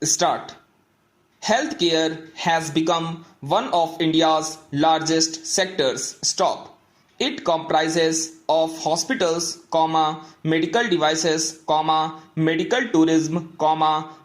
Start. Healthcare has become one of India's largest sectors. Stop. It comprises of hospitals, medical devices, medical tourism,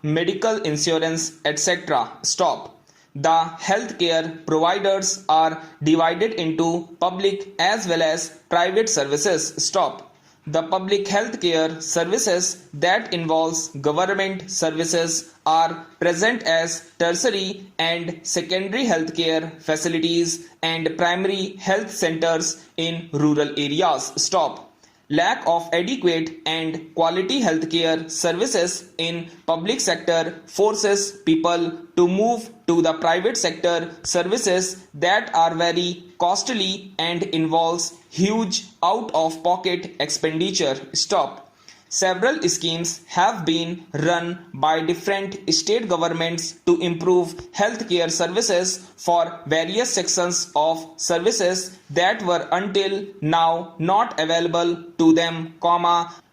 medical insurance, etc. Stop. The healthcare providers are divided into public as well as private services. Stop. The public healthcare services that involves government services are present as tertiary and secondary healthcare facilities and primary health centers in rural areas. Stop. Lack of adequate and quality healthcare services in public sector forces people to move to the private sector services that are very costly and involves huge out of pocket expenditure. Stop. Several schemes have been run by different state governments to improve healthcare services for various sections of services that were until now not available to them,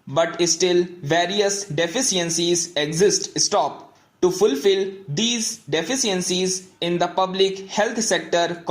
but still various deficiencies exist. Stop. To fulfill these deficiencies in the public health sector,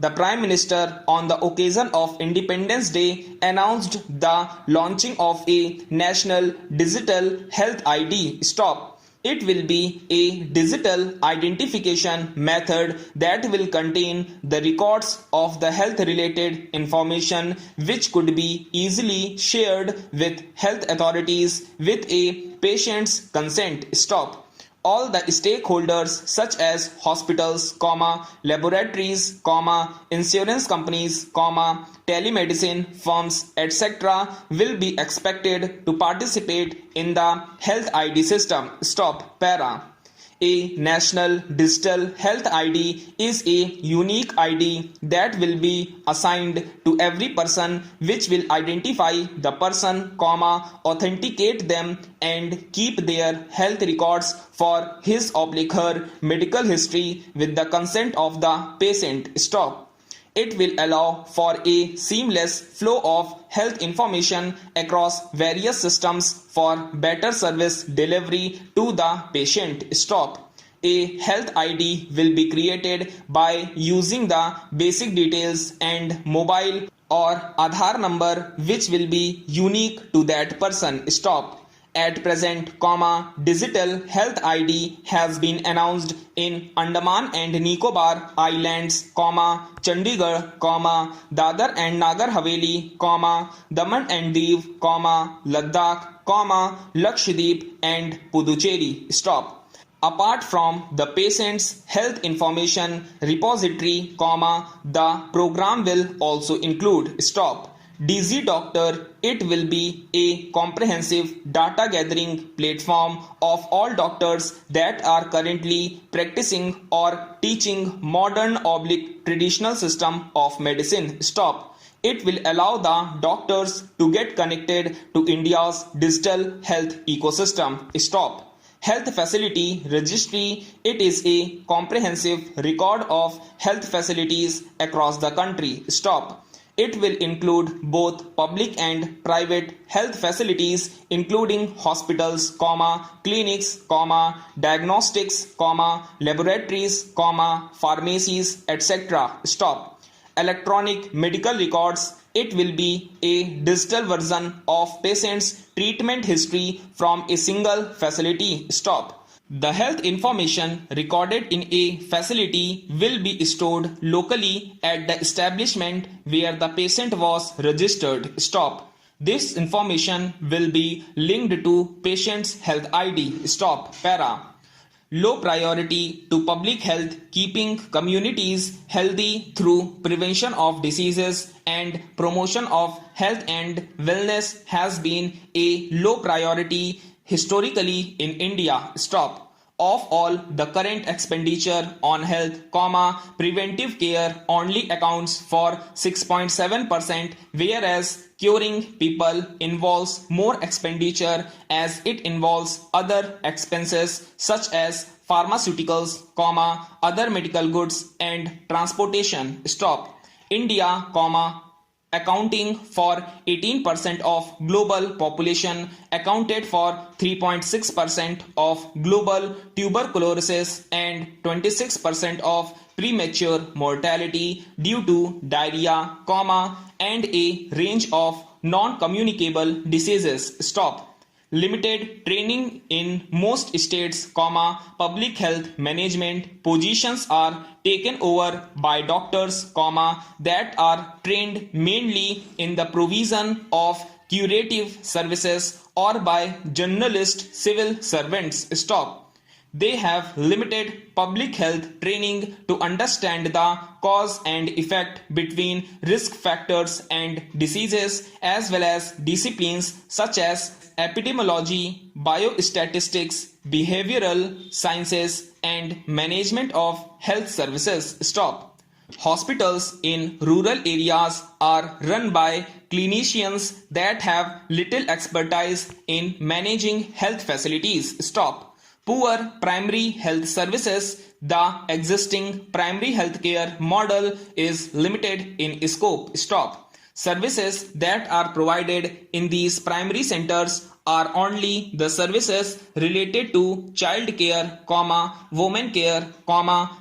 the Prime Minister on the occasion of Independence Day announced the launching of a National Digital Health ID. Stop. It will be a digital identification method that will contain the records of the health related information which could be easily shared with health authorities with a patient's consent. Stop. All the stakeholders such as hospitals, laboratories, insurance companies, telemedicine firms, etc. will be expected to participate in the health ID system. Stop. Para. A National Digital Health ID is a unique ID that will be assigned to every person which will identify the person, authenticate them and keep their health records for his/her medical history with the consent of the patient. Stop. It will allow for a seamless flow of health information across various systems for better service delivery to the patient. Stop. A health ID will be created by using the basic details and mobile or Aadhaar number which will be unique to that person. Stop. At present, digital health ID has been announced in Andaman and Nicobar Islands, Chandigarh, Dadar and Nagar Haveli, Daman and Diu, Ladakh, Lakshadweep and Puducherry. Stop. Apart from the patient's health information repository, the program will also include. Stop. DZ Doctor. It will be a comprehensive data gathering platform of all doctors that are currently practicing or teaching modern/traditional system of medicine. Stop. It will allow the doctors to get connected to India's digital health ecosystem. Stop. Health Facility Registry. It is a comprehensive record of health facilities across the country. Stop. It will include both public and private health facilities including hospitals, clinics, diagnostics, laboratories, pharmacies, etc. Stop. Electronic medical records. It will be a digital version of patient's treatment history from a single facility. Stop. The health information recorded in a facility will be stored locally at the establishment where the patient was registered. Stop. This information will be linked to patient's health ID. Stop. Para. Low priority to public health, keeping communities healthy through prevention of diseases and promotion of health and wellness has been a low priority historically in India. Stop. Of all the current expenditure on health, preventive care only accounts for 6.7%, whereas curing people involves more expenditure as it involves other expenses such as pharmaceuticals, other medical goods and transportation. Stop. India, accounting for 18% of global population, accounted for 3.6% of global tuberculosis and 26% of premature mortality due to diarrhea, and a range of non-communicable diseases. Stop. Limited training in most states, public health management positions are taken over by doctors, that are trained mainly in the provision of curative services or by journalist civil servants. Stop. They have limited public health training to understand the cause and effect between risk factors and diseases, as well as disciplines such as epidemiology, biostatistics, behavioral sciences, and management of health services. Stop. Hospitals in rural areas are run by clinicians that have little expertise in managing health facilities. Stop. Poor primary health services. The existing primary healthcare model is limited in scope. Stop. Services that are provided in these primary centers are only the services related to child care, women care,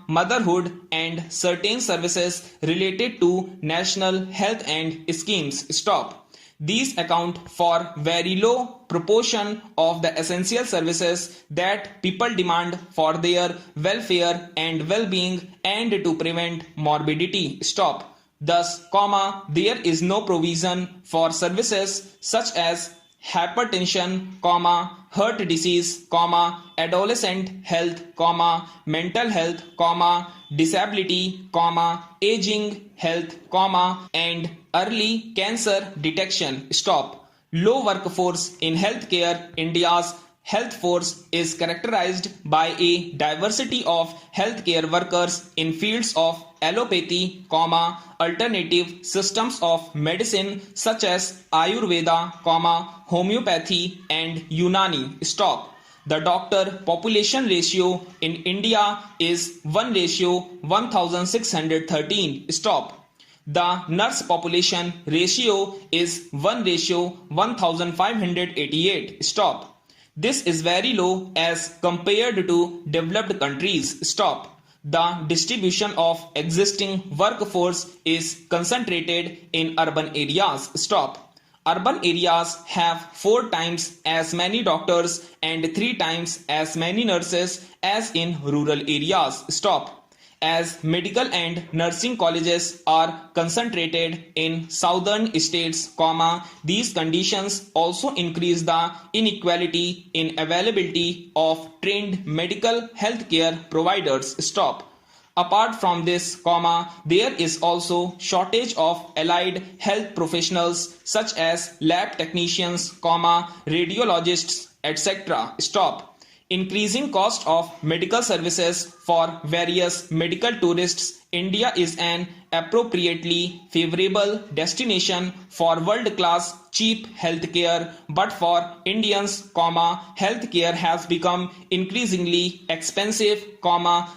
motherhood, and certain services related to national health and schemes. Stop. These account for very low proportion of the essential services that people demand for their welfare and well-being and to prevent morbidity. Stop. Thus, there is no provision for services such as hypertension, heart disease, adolescent health, mental health, disability, aging health, and early cancer detection. Stop. Low workforce in healthcare. India's health force is characterized by a diversity of healthcare workers in fields of allopathy, alternative systems of medicine such as Ayurveda, homeopathy, and Unani. Stop. The doctor population ratio in India is 1:1613. Stop. The nurse population ratio is 1:1588. Stop. This is very low as compared to developed countries. Stop. The distribution of existing workforce is concentrated in urban areas. Stop. Urban areas have 4 times as many doctors and 3 times as many nurses as in rural areas. Stop. As medical and nursing colleges are concentrated in southern states, these conditions also increase the inequality in availability of trained medical healthcare providers. Stop. Apart from this, there is also shortage of allied health professionals such as lab technicians, radiologists, etc. Stop. Increasing cost of medical services for various medical tourists. India is an appropriately favorable destination for world-class cheap healthcare, but for Indians, healthcare has become increasingly expensive,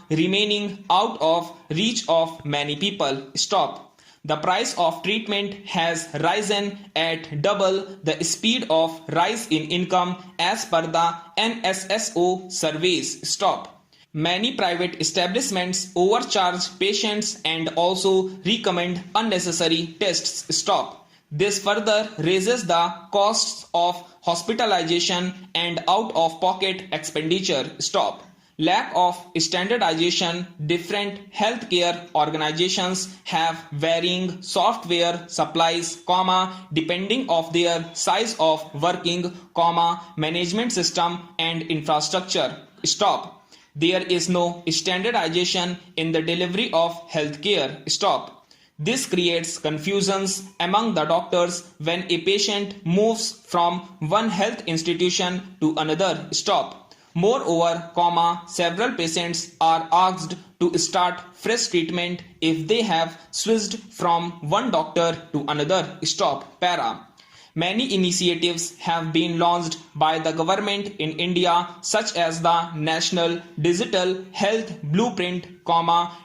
remaining out of reach of many people. Stop. The price of treatment has risen at double the speed of rise in income as per the NSSO surveys. Stop. Many private establishments overcharge patients and also recommend unnecessary tests. Stop. This further raises the costs of hospitalization and out-of-pocket expenditure. Stop. Lack of standardization. Different healthcare organizations have varying software supplies, depending of their size of working, management system and infrastructure. Stop. There is no standardization in the delivery of healthcare. Stop. This creates confusions among the doctors when a patient moves from one health institution to another. Stop. Moreover, several patients are asked to start fresh treatment if they have switched from one doctor to another. Stop. Para. Many initiatives have been launched by the government in India, such as the National Digital Health Blueprint,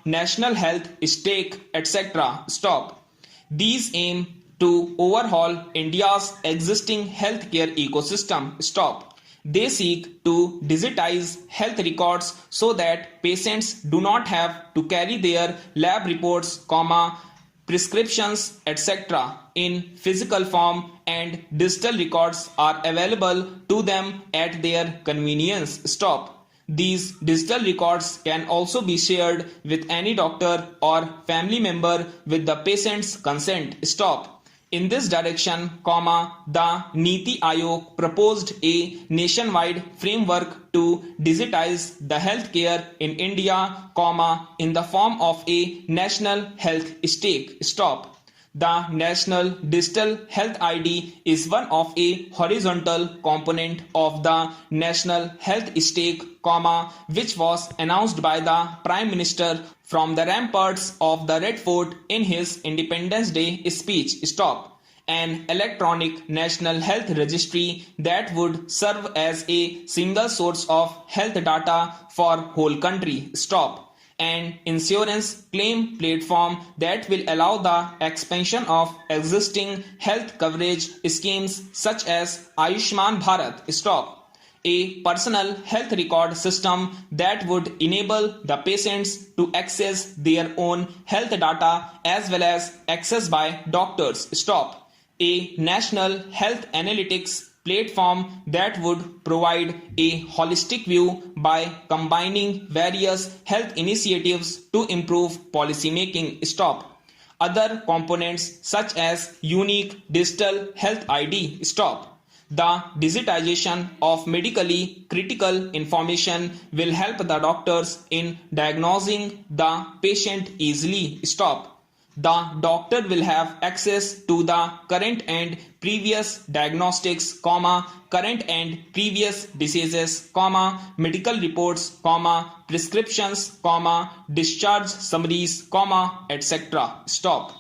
National Health Stake, etc. Stop. These aim to overhaul India's existing healthcare ecosystem. Stop. They seek to digitize health records so that patients do not have to carry their lab reports, prescriptions, etc. in physical form, and digital records are available to them at their convenience. Stop. These digital records can also be shared with any doctor or family member with the patient's consent. Stop. In this direction, the Niti Aayog proposed a nationwide framework to digitize the healthcare in India, in the form of a national health stake. Stop. The National Digital Health ID is one of a horizontal component of the National Health Stake, which was announced by the Prime Minister from the ramparts of the Red Fort in his Independence Day speech. Stop. An electronic national health registry that would serve as a single source of health data for whole country. Stop. An insurance claim platform that will allow the expansion of existing health coverage schemes such as Ayushman Bharat. Stop. A personal health record system that would enable the patients to access their own health data as well as access by doctors. Stop. A national health analytics platform that would provide a holistic view by combining various health initiatives to improve policy making. Stop. Other components such as unique digital health ID. Stop. The digitization of medically critical information will help the doctors in diagnosing the patient easily. Stop. The doctor will have access to the current and previous diagnostics, current and previous diseases, medical reports, prescriptions, discharge summaries, etc. Stop.